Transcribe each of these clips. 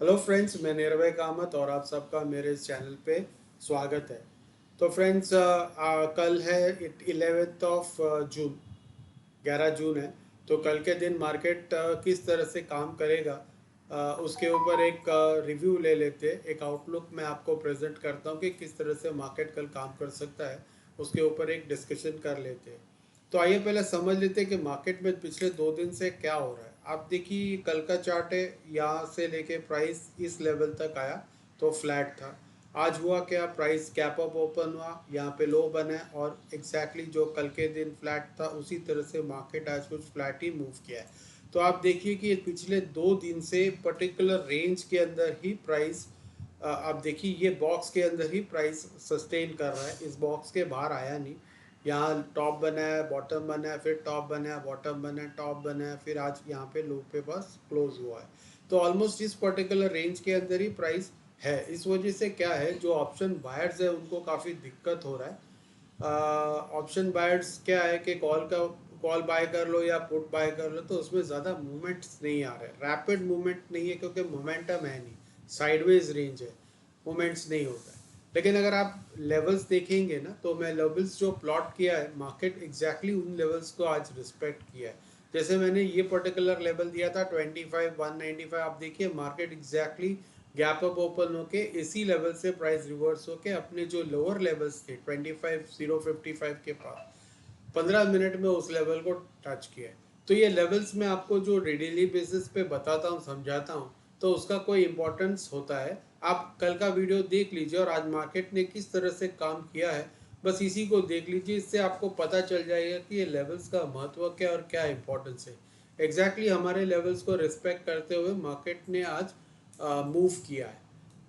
Hello friends, मैं निर्भय कामत और आप सबका मेरे इस चैनल पे स्वागत है। तो फ्रेंड्स, कल है 11 ऑफ जून, 11 जून है। तो कल के दिन मार्केट किस तरह से काम करेगा, उसके ऊपर एक रिव्यू ले लेते हैं। एक आउटलुक मैं आपको प्रेजेंट करता हूँ कि किस तरह से मार्केट कल काम कर सकता है, उसके ऊपर एक डिस्कशन कर लेते हैं। तो आइए पहले समझ लेते हैं कि मार्केट में पिछले 2 दिन से क्या हो रहा है। आप देखिए, कल का चार्ट है, यहाँ से लेके प्राइस इस लेवल तक आया तो फ्लैट था। आज हुआ क्या, प्राइस गैप अप ओपन हुआ, यहाँ पे लो बना है और एग्जैक्टली जो कल के दिन फ्लैट था उसी तरह से मार्केट आज कुछ फ्लैट ही मूव किया है। तो आप देखिए कि पिछले 2 दिन से पर्टिकुलर रेंज के अंदर ही प्राइस, आप देखिए ये बॉक्स के अंदर ही प्राइस सस्टेन कर रहा है, इस बॉक्स के बाहर आया नहीं। यहाँ टॉप बना है, बॉटम बना है, फिर टॉप बना है, बॉटम बना है, टॉप बना है, फिर आज यहाँ पे लो पे बस क्लोज हुआ है। तो ऑलमोस्ट इस पर्टिकुलर रेंज के अंदर ही प्राइस है। इस वजह से क्या है, जो ऑप्शन बायर्स है उनको काफ़ी दिक्कत हो रहा है। ऑप्शन बायर्स क्या है कि कॉल बाय कर लो या पुट बाय कर लो, तो उसमें ज़्यादा मूवमेंट्स नहीं आ रहे, रैपिड मूवमेंट नहीं है क्योंकि मोमेंटम है नहीं, साइडवेज रेंज है, मूवमेंट्स नहीं होता है। लेकिन अगर आप लेवल्स देखेंगे ना, तो मैं लेवल्स जो प्लॉट किया है, मार्केट एग्जैक्टली उन लेवल्स को आज रिस्पेक्ट किया है। जैसे मैंने ये पर्टिकुलर लेवल दिया था 25,195, आप देखिए market exactly gap up open होके इसी लेवल से प्राइस रिवर्स होके अपने जो लोअर लेवल्स थे 25,055 के पास 15 मिनट में उस लेवल को टच किया है। तो ये लेवल्स मैं आपको जो डेली बेसिस पे बताता हूँ, समझाता हूँ, तो उसका कोई इम्पोर्टेंस होता है। आप कल का वीडियो देख लीजिए और आज मार्केट ने किस तरह से काम किया है, बस इसी को देख लीजिए। इससे आपको पता चल जाएगा कि ये लेवल्स का महत्व क्या और क्या इम्पोर्टेंस है। एग्जैक्टली हमारे लेवल्स को रिस्पेक्ट करते हुए मार्केट ने आज मूव किया है।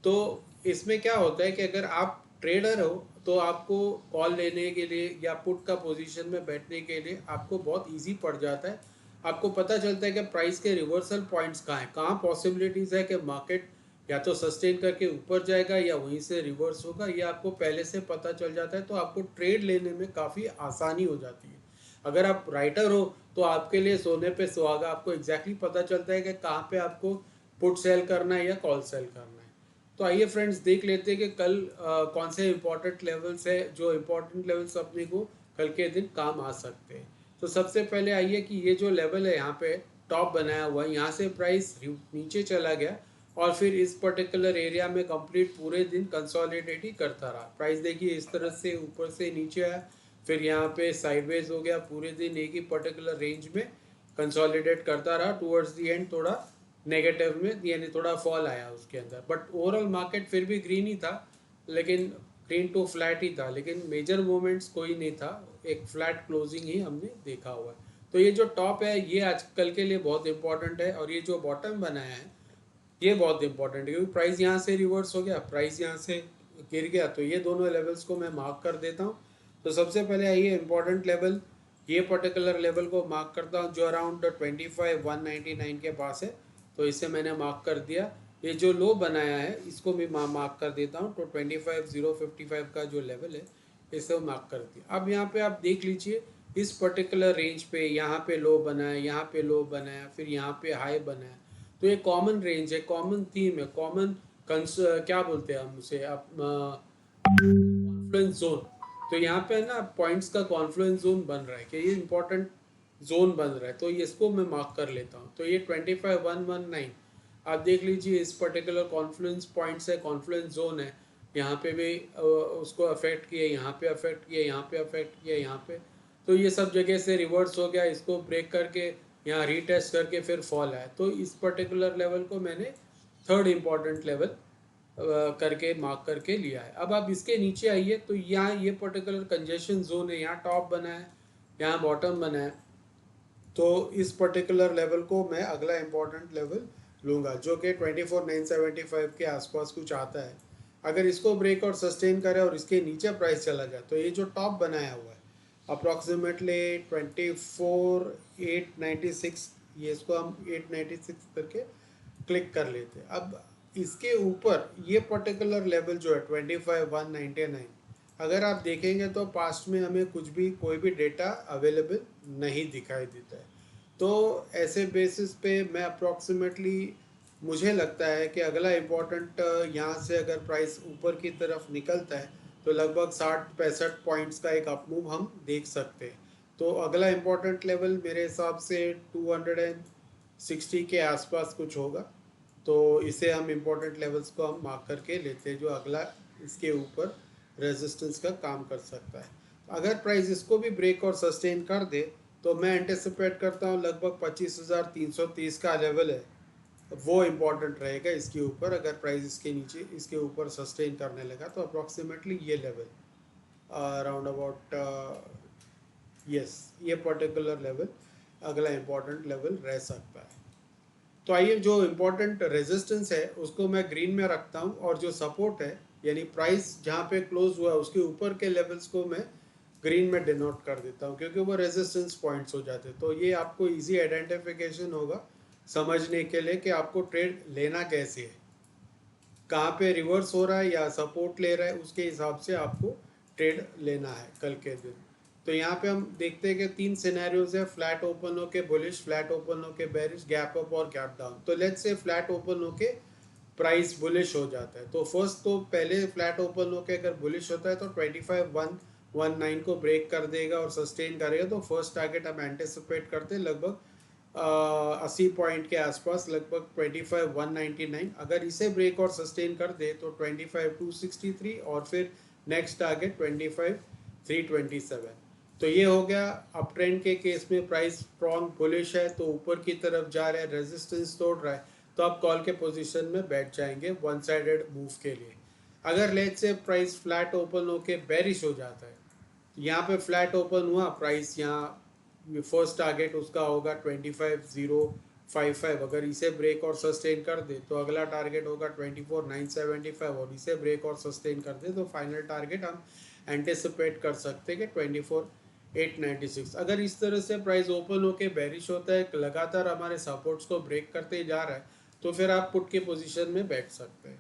तो इसमें क्या होता है कि अगर आप ट्रेडर हो तो आपको कॉल लेने के लिए या पुट का पोजीशन में बैठने के लिए आपको बहुत इजी पड़ जाता है। आपको पता चलता है कि प्राइस के रिवर्सल पॉइंट्स कहाँ हैं, कहाँ पॉसिबिलिटीज़ है कि मार्केट या तो सस्टेन करके ऊपर जाएगा या वहीं से रिवर्स होगा, ये आपको पहले से पता चल जाता है। तो आपको ट्रेड लेने में काफ़ी आसानी हो जाती है। अगर आप राइटर हो तो आपके लिए सोने पे सुहागा, आपको एग्जैक्टली पता चलता है कि कहाँ पे आपको पुट सेल करना है या कॉल सेल करना है। तो आइए फ्रेंड्स, देख लेते हैं कि कल कौन से इंपॉर्टेंट लेवल्स है, जो इंपॉर्टेंट लेवल्स अपने को कल के दिन काम आ सकते हैं। तो सबसे पहले आइए कि ये जो लेवल है, यहाँ पे टॉप बनाया हुआ है, यहाँ से प्राइस नीचे चला गया और फिर इस पर्टिकुलर एरिया में कंप्लीट पूरे दिन कंसोलिडेट ही करता रहा। प्राइस देखिए इस तरह से ऊपर से नीचे आया, फिर यहाँ पे साइडवेज हो गया, पूरे दिन एक ही पर्टिकुलर रेंज में कंसोलिडेट करता रहा। टुवर्ड्स दी एंड थोड़ा नेगेटिव में, यानी थोड़ा फॉल आया उसके अंदर, बट ओवरऑल मार्केट फिर भी ग्रीन ही था, लेकिन ग्रीन टू फ्लैट ही था, लेकिन मेजर मूवमेंट्स कोई नहीं था। एक फ्लैट क्लोजिंग ही हमने देखा हुआ है। तो ये जो टॉप है ये आज कल के लिए बहुत इंपॉर्टेंट है, और ये जो बॉटम बनाया है ये बहुत इंपॉर्टेंट है, क्योंकि प्राइस यहाँ से रिवर्स हो गया, प्राइस यहाँ से गिर गया। तो ये दोनों लेवल्स को मैं मार्क कर देता हूँ। तो सबसे पहले आइए इंपॉर्टेंट लेवल, ये पर्टिकुलर लेवल को मार्क करता हूँ जो अराउंड 25,199 के पास है। तो इसे मैंने मार्क कर दिया। ये जो लो बनाया है इसको भी मार्क कर देता हूँ। तो 25,055 का जो लेवल है इसे मार्क कर दिया। अब यहाँ पे आप देख लीजिए, इस पर्टिकुलर रेंज पे यहाँ पे लो बनाया, यहाँ पे लो बनाया, फिर यहाँ पे हाई बनाया। तो ये कॉमन रेंज है, कॉमन थीम है, कॉमन क्या बोलते हैं हम उसे, आप कॉन्फ्लुएंस जोन। तो यहाँ पे ना पॉइंट्स का कॉन्फ्लुएंस जोन बन रहा है कि ये इंपॉर्टेंट जोन बन रहा है, तो इसको मैं मार्क कर लेता हूँ। तो ये 25,119 आप देख लीजिए, इस पर्टिकुलर कॉन्फ्लुएंस पॉइंट्स है, कॉन्फ्लुएंस जोन है। यहाँ पे भी उसको अफेक्ट किया, यहाँ पे अफेक्ट किया, यहाँ पे अफेक्ट किया, यहाँ पे। तो ये सब जगह से रिवर्स हो गया, इसको ब्रेक करके यहाँ रीटेस्ट करके फिर फॉल आया। तो इस पर्टिकुलर लेवल को मैंने थर्ड इम्पॉर्टेंट लेवल करके मार्क करके लिया है। अब आप इसके नीचे आइए तो यहाँ ये पर्टिकुलर कंजेशन जोन है, यहाँ टॉप बना है, यहाँ बॉटम बना है। तो इस पर्टिकुलर लेवल को मैं अगला इम्पॉर्टेंट लेवल लूँगा, जो कि 24,975 के आसपास कुछ आता है। अगर इसको ब्रेक और सस्टेन करे और इसके नीचे प्राइस चला जाए, तो ये जो टॉप बनाया हुआ है अप्रॉक्सीमेटली 24,896, ये इसको हम 896 करके क्लिक कर लेते हैं। अब इसके ऊपर ये पर्टिकुलर लेवल जो है 25,199, अगर आप देखेंगे तो पास्ट में हमें कुछ भी कोई भी डेटा अवेलेबल नहीं दिखाई देता है। तो ऐसे बेसिस पे मैं अप्रॉक्सीमेटली मुझे लगता है कि अगला इम्पोर्टेंट यहाँ से अगर प्राइस ऊपर की तरफ निकलता है तो लगभग 60-65 पॉइंट्स का एक अपमूव हम देख सकते हैं। तो अगला इम्पोर्टेंट लेवल मेरे हिसाब से 260 के आसपास कुछ होगा। तो इसे हम इम्पोर्टेंट लेवल्स को हम मार्क करके लेते हैं जो अगला इसके ऊपर रेजिस्टेंस का काम कर सकता है। अगर प्राइस इसको भी ब्रेक और सस्टेन कर दे तो मैं एंटिसिपेट करता हूँ लगभग 25,330 का लेवल है, वो इम्पोर्टेंट रहेगा इसके ऊपर। अगर प्राइस इसके नीचे इसके ऊपर सस्टेन करने लगा तो अप्रॉक्सीमेटली ये लेवल अराउंड अबाउट यस, ये पर्टिकुलर लेवल अगला इम्पोर्टेंट लेवल रह सकता है। तो आइए, जो इम्पोर्टेंट रेजिस्टेंस है उसको मैं ग्रीन में रखता हूँ और जो सपोर्ट है यानी प्राइस जहाँ पे क्लोज हुआ उसके ऊपर के लेवल्स को मैं ग्रीन में डिनोट कर देता हूँ क्योंकि वो रेजिस्टेंस पॉइंट्स हो जाते हैं। तो ये आपको इजी आइडेंटिफिकेशन होगा समझने के लिए कि आपको ट्रेड लेना कैसे है, कहाँ पे रिवर्स हो रहा है या सपोर्ट ले रहा है, उसके हिसाब से आपको ट्रेड लेना है कल के दिन। तो यहाँ पे हम देखते हैं कि 3 सिनेरियोज है, फ्लैट ओपन होके बुलिश, फ्लैट ओपन होके बेरिश, गैप अप और गैप डाउन। तो लेट्स से फ्लैट ओपन होके प्राइस बुलिश हो जाता है तो फर्स्ट तो पहले फ्लैट ओपन होके अगर बुलिश होता है तो 25,119 को ब्रेक कर देगा और सस्टेन करेगा। तो फर्स्ट टारगेट हम एंटिसिपेट करते हैं लगभग 80 पॉइंट के आसपास, लगभग 25,199। अगर इसे ब्रेक और सस्टेन कर दे तो 25,263 और फिर नेक्स्ट टारगेट 25,327। तो ये हो गया अप ट्रेंड के केस में प्राइस स्ट्रॉन्ग बुलिश है तो ऊपर की तरफ जा रहा है, रेजिस्टेंस तोड़ रहा है तो आप कॉल के पोजीशन में बैठ जाएंगे वन साइडेड मूव के लिए। अगर let's say price flat open होके बेरिश हो जाता है, यहाँ पे फ्लैट ओपन हुआ प्राइस, यहाँ फर्स्ट टारगेट उसका होगा 25,055। अगर इसे ब्रेक और सस्टेन कर दे तो अगला टारगेट होगा 24,975 और इसे ब्रेक और सस्टेन कर दे तो फाइनल टारगेट हम एंटिसिपेट कर सकते हैं कि 24,896। अगर इस तरह से प्राइस ओपन होके बेरिश होता है, लगातार हमारे सपोर्ट्स को ब्रेक करते जा रहा है, तो फिर आप पुट के पोजीशन में बैठ सकते हैं।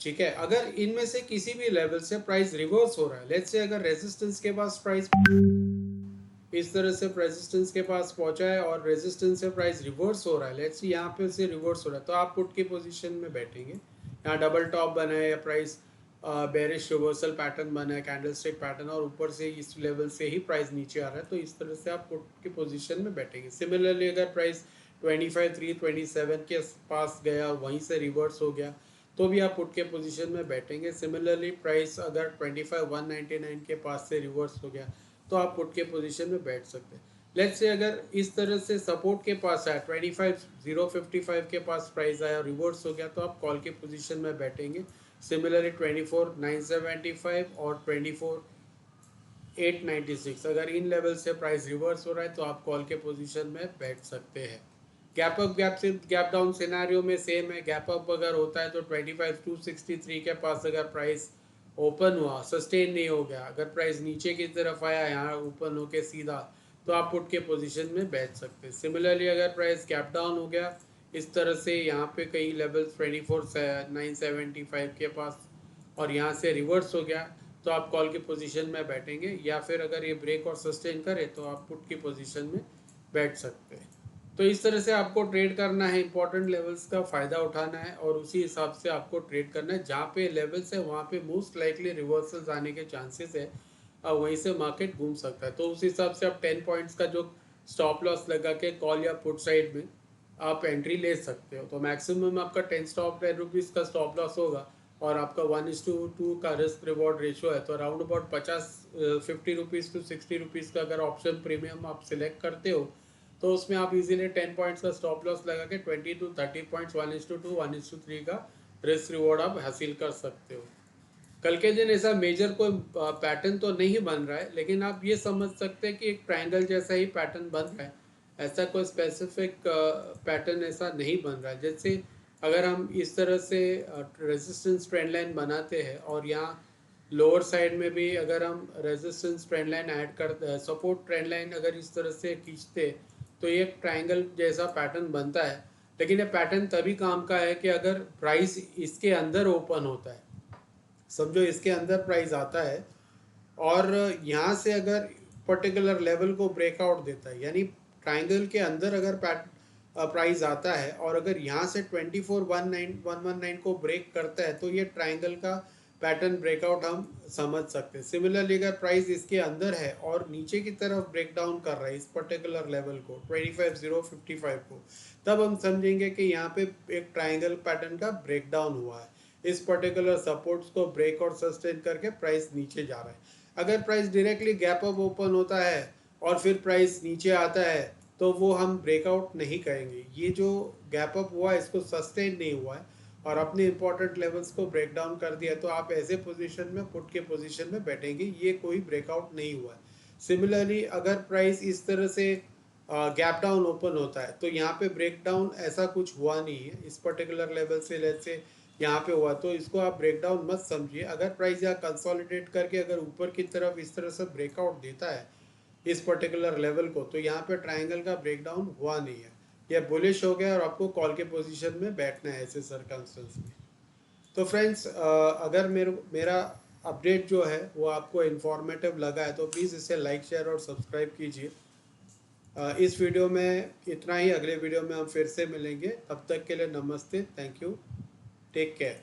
ठीक है, अगर इनमें से किसी भी लेवल से प्राइस रिवर्स हो रहा है, लेट्स से अगर रेजिस्टेंस के पास प्राइस इस तरह से रेजिस्टेंस के पास पहुंचा है और रेजिस्टेंस से प्राइस रिवर्स हो रहा है, लेट्स सी यहाँ पे से रिवर्स हो रहा है, तो आप पुट की पोजीशन में बैठेंगे। यहाँ डबल टॉप बना है या प्राइस बेरिश रिवर्सल पैटर्न बना है, कैंडलस्टिक पैटर्न, और ऊपर से इस लेवल से ही प्राइस नीचे आ रहा है, तो इस तरह से आप पुट की पोजीशन में बैठेंगे। सिमिलरली अगर प्राइस 25,327 के पास गया, वहीं से रिवर्स हो गया, तो भी आप पुट के पोजीशन में बैठेंगे। सिमिलरली प्राइस अगर 25,199 के पास से रिवर्स हो गया तो आप पुट के पोजीशन में बैठ सकते हैं। लेट्स से अगर इस तरह से सपोर्ट के पास आया, 25,055 के पास प्राइस आया, रिवर्स हो गया, तो आप कॉल के पोजीशन में बैठेंगे। सिमिलरली 24,975 और 24,896 अगर इन लेवल से प्राइस रिवर्स हो रहा है तो आप कॉल के पोजीशन में बैठ सकते हैं। Gap up gap down scenario में सेम है। गैप अप अगर होता है तो 25,263 के पास अगर प्राइस ओपन हुआ, सस्टेन नहीं हो गया, अगर प्राइस नीचे की तरफ आया यहाँ ओपन होके सीधा, तो आप पुट के पोजीशन में बैठ सकते हैं। सिमिलरली अगर प्राइस गैप डाउन हो गया इस तरह से, यहाँ पे कई लेवल्स 24,975 के पास और यहाँ से रिवर्स हो गया, तो आप कॉल की पोजीशन में बैठेंगे, या फिर अगर ये ब्रेक और सस्टेन करे तो आप पुट की पोजीशन में बैठ सकते हैं। तो इस तरह से आपको ट्रेड करना है, इंपॉर्टेंट लेवल्स का फ़ायदा उठाना है और उसी हिसाब से आपको ट्रेड करना है। जहाँ पे लेवल्स है वहाँ पे मोस्ट लाइकली रिवर्सल्स आने के चांसेस है और वहीं से मार्केट घूम सकता है। तो उस हिसाब से आप 10 पॉइंट्स का जो स्टॉप लॉस लगा के कॉल या पुट साइड में आप एंट्री ले सकते हो। तो मैक्सिमम आपका 10 रुपीज़ का स्टॉप लॉस होगा और आपका 1:2 का रिस्क रिवॉर्ड रेशियो है, तो around about 50 rupees to 60 rupees का अगर ऑप्शन प्रीमियम आप सिलेक्ट करते हो तो उसमें आप इजीली 10 पॉइंट्स का स्टॉप लॉस लगा के 20 to 30 पॉइंट्स 1:2 1:3 का रिस्क रिवॉर्ड आप हासिल कर सकते हो। कल के दिन ऐसा मेजर कोई पैटर्न तो नहीं बन रहा है, लेकिन आप ये समझ सकते हैं कि एक ट्रायंगल जैसा ही पैटर्न बन रहा है, ऐसा कोई स्पेसिफिक पैटर्न ऐसा नहीं बन रहा है। जैसे अगर हम इस तरह से रेजिस्टेंस ट्रेंड लाइन बनाते हैं और यहाँ लोअर साइड में भी अगर हम रेजिस्टेंस ट्रेंड लाइन ऐड कर, सपोर्ट ट्रेंड लाइन अगर इस तरह से खींचते तो ये एक ट्रायंगल जैसा पैटर्न बनता है। लेकिन ये पैटर्न तभी काम का है कि अगर प्राइस इसके अंदर ओपन होता है, समझो इसके अंदर प्राइस आता है और यहाँ से अगर पर्टिकुलर लेवल को ब्रेकआउट देता है, यानी ट्राइंगल के अंदर अगर प्राइस आता है और अगर यहाँ से 24,119 को ब्रेक करता है तो ये ट्राइंगल का पैटर्न ब्रेकआउट हम समझ सकते हैं। सिमिलरली अगर प्राइस इसके अंदर है और नीचे की तरफ ब्रेक डाउन कर रहा है इस पर्टिकुलर लेवल को 25,055 को, तब हम समझेंगे कि यहाँ पे एक ट्राइंगल पैटर्न का ब्रेक डाउन हुआ है। इस पर्टिकुलर सपोर्ट्स को ब्रेक और सस्टेन करके प्राइस नीचे जा रहा है। अगर price directly gap up open होता है और फिर प्राइस नीचे आता है तो वो हम ब्रेकआउट नहीं करेंगे। ये जो गैप अप हुआ है इसको सस्टेन नहीं हुआ है और अपने इंपॉर्टेंट लेवल्स को ब्रेक डाउन कर दिया तो आप ऐसे पोजीशन में पुट के पोजीशन में बैठेंगे, ये कोई ब्रेकआउट नहीं हुआ है। सिमिलरली अगर प्राइस इस तरह से गैप डाउन ओपन होता है तो यहाँ पे ब्रेक डाउन ऐसा कुछ हुआ नहीं है इस पर्टिकुलर लेवल से, लेट्स से यहाँ पे हुआ तो इसको आप ब्रेक डाउन मत समझिए। अगर प्राइस यहाँ कंसोलिडेट करके अगर ऊपर की तरफ इस तरह से ब्रेकआउट देता है इस पर्टिकुलर लेवल को तो यहाँ पे ट्राइंगल का ब्रेकडाउन हुआ नहीं है, यह बुलिश हो गया और आपको कॉल के पोजीशन में बैठना है ऐसे सर्कमस्टेंस में। तो फ्रेंड्स, अगर मेरा अपडेट जो है वो आपको इन्फॉर्मेटिव लगा है तो प्लीज़ इसे लाइक शेयर और सब्सक्राइब कीजिए। इस वीडियो में इतना ही, अगले वीडियो में हम फिर से मिलेंगे, तब तक के लिए नमस्ते, थैंक यू, टेक केयर।